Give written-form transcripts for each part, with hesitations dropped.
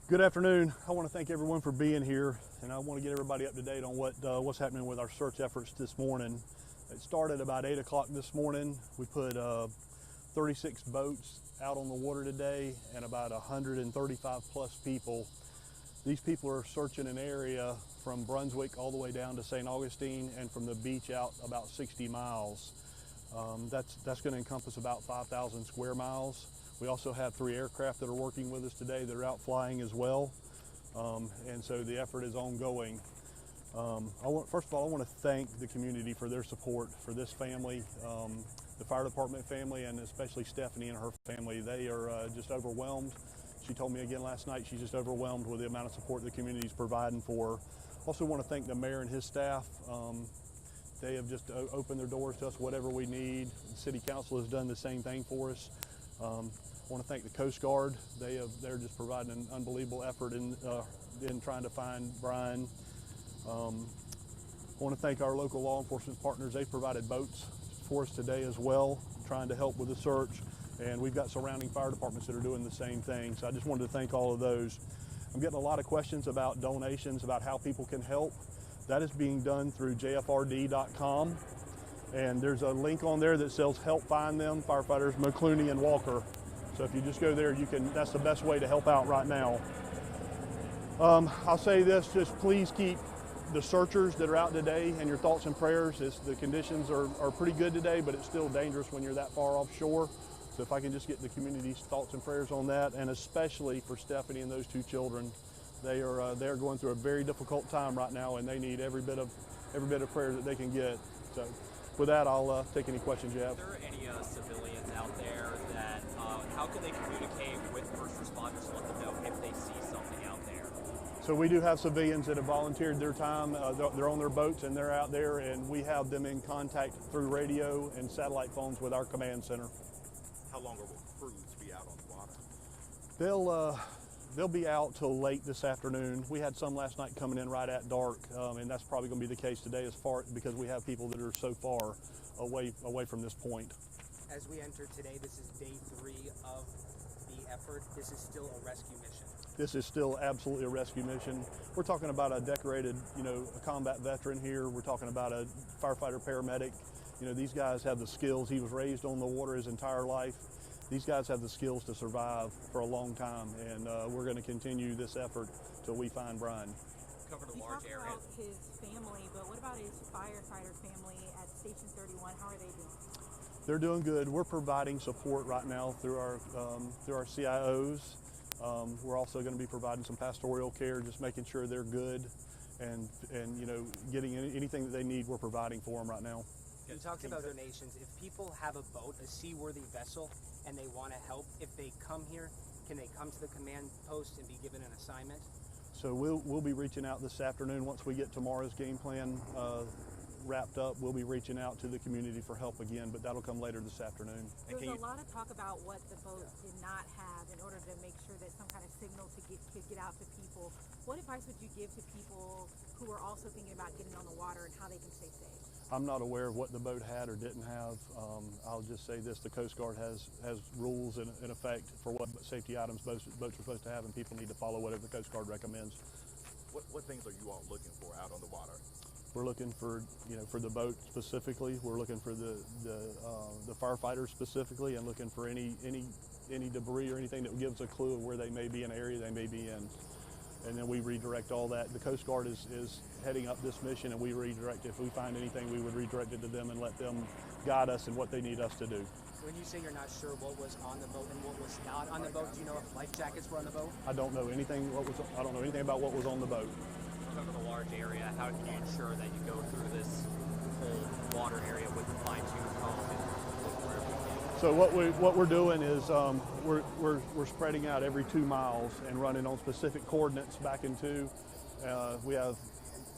Good afternoon. I want to thank everyone for being here, and I want to get everybody up to date on what's happening with our search efforts this morning. It started about 8 o'clock this morning. We put 36 boats out on the water today and about 135 plus people. These people are searching an area from Brunswick all the way down to St. Augustine and from the beach out about 60 miles. That's going to encompass about 5,000 square miles. We also have 3 aircraft that are working with us today that are out flying as well. And so the effort is ongoing. First of all, I want to thank the community for their support for this family, the fire department family, and especially Stephanie and her family. They are just overwhelmed. She told me again last night she's just overwhelmed with the amount of support the community is providing for her. Also want to thank the mayor and his staff. They have just opened their doors to us, whatever we need. The city council has done the same thing for us. I want to thank the Coast Guard. They're just providing an unbelievable effort in trying to find Brian. I want to thank our local law enforcement partners. They provided boats for us today as well, trying to help with the search. And we've got surrounding fire departments that are doing the same thing. So I just wanted to thank all of those. I'm getting a lot of questions about donations, about how people can help. That is being done through JFRD.com. And there's a link on there that says help find them, firefighters McClooney and Walker. So if you just go there, that's the best way to help out right now. I'll say this, just please keep the searchers that are out today in your thoughts and prayers. The conditions are pretty good today, but it's still dangerous when you're that far offshore. So if I can just get the community's thoughts and prayers on that, and especially for Stephanie and those 2 children. They're going through a very difficult time right now, and they need every bit of prayer that they can get. So with that, I'll take any questions you have. Are there any civilians out there that, how can they communicate with first responders to let them know if they see something out there? So we do have civilians that have volunteered their time. They're on their boats and they're out there, and we have them in contact through radio and satellite phones with our command center. How long will crews be out on the water? They'll be out till late this afternoon. We had some last night coming in right at dark, and that's probably going to be the case today because we have people that are so far away from this point. As we enter today, this is day 3 of the effort. This is still a rescue mission. This is still absolutely a rescue mission. We're talking about a decorated, a combat veteran here. We're talking about a firefighter paramedic. These guys have the skills. He was raised on the water his entire life. These guys have the skills to survive for a long time, and we're going to continue this effort till we find Brian. Covered a large area. You talked about his family, but what about his firefighter family at Station 31? How are they doing? They're doing good. We're providing support right now through our CIOs. We're also going to be providing some pastoral care, just making sure they're good, and getting anything that they need. We're providing for them right now. You talked about donations. If people have a boat, a seaworthy vessel, and they want to help, if they come here, can they come to the command post and be given an assignment? So we'll be reaching out this afternoon once we get tomorrow's game plan wrapped up. We'll be reaching out to the community for help again, but that'll come later this afternoon. There was a lot of talk about what the boat did not have in order to make sure that some kind of signal could get out to people. What advice would you give to people who are also thinking about getting on the water and how they can stay safe? I'm not aware of what the boat had or didn't have. I'll just say this, the Coast Guard has rules in effect for what safety items boats are supposed to have, and people need to follow whatever the Coast Guard recommends. What things are you all looking for out on the water? We're looking for, for the boat specifically. We're looking for the firefighters specifically, and looking for any debris or anything that gives a clue of where they may be, an area they may be in. And then we redirect all that. The Coast Guard is heading up this mission, and we redirect. If we find anything, we would redirect it to them and let them guide us in what they need us to do. When you say you're not sure what was on the boat and what was not on the boat, do you know if life jackets were on the boat? I don't know anything. I don't know anything about what was on the boat. Covered a large area. How can you ensure that you go through this whole water area with a fine-tooth comb and look wherever you can? So what we're doing is we're spreading out every 2 miles and running on specific coordinates back into. We have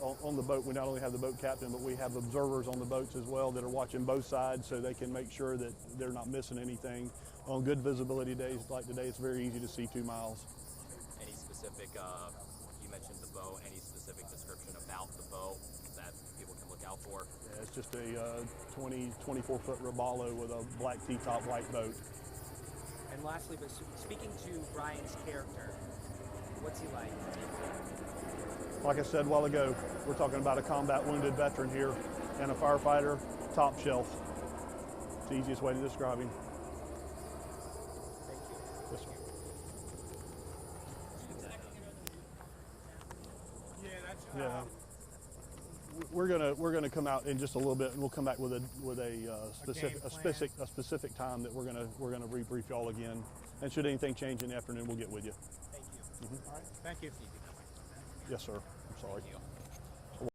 on the boat. We not only have the boat captain, but we have observers on the boats as well that are watching both sides, so they can make sure that they're not missing anything. On good visibility days like today, it's very easy to see 2 miles. Any specific? You mentioned the boat. Any specific description about the boat that people can look out for? Yeah, it's just a 24-foot Robalo with a black T-top white boat. And lastly, but speaking to Brian's character, what's What's he like? Like I said a while ago, we're talking about a combat wounded veteran here and a firefighter, top shelf. It's the easiest way to describe him. Thank you. Yes, sir. Yeah. We're gonna come out in just a little bit, and we'll come back with a specific time that we're gonna rebrief y'all again. And should anything change in the afternoon, we'll get with you. Thank you. Mm-hmm. All right, thank you. Yes, sir. I'm sorry. Thank you.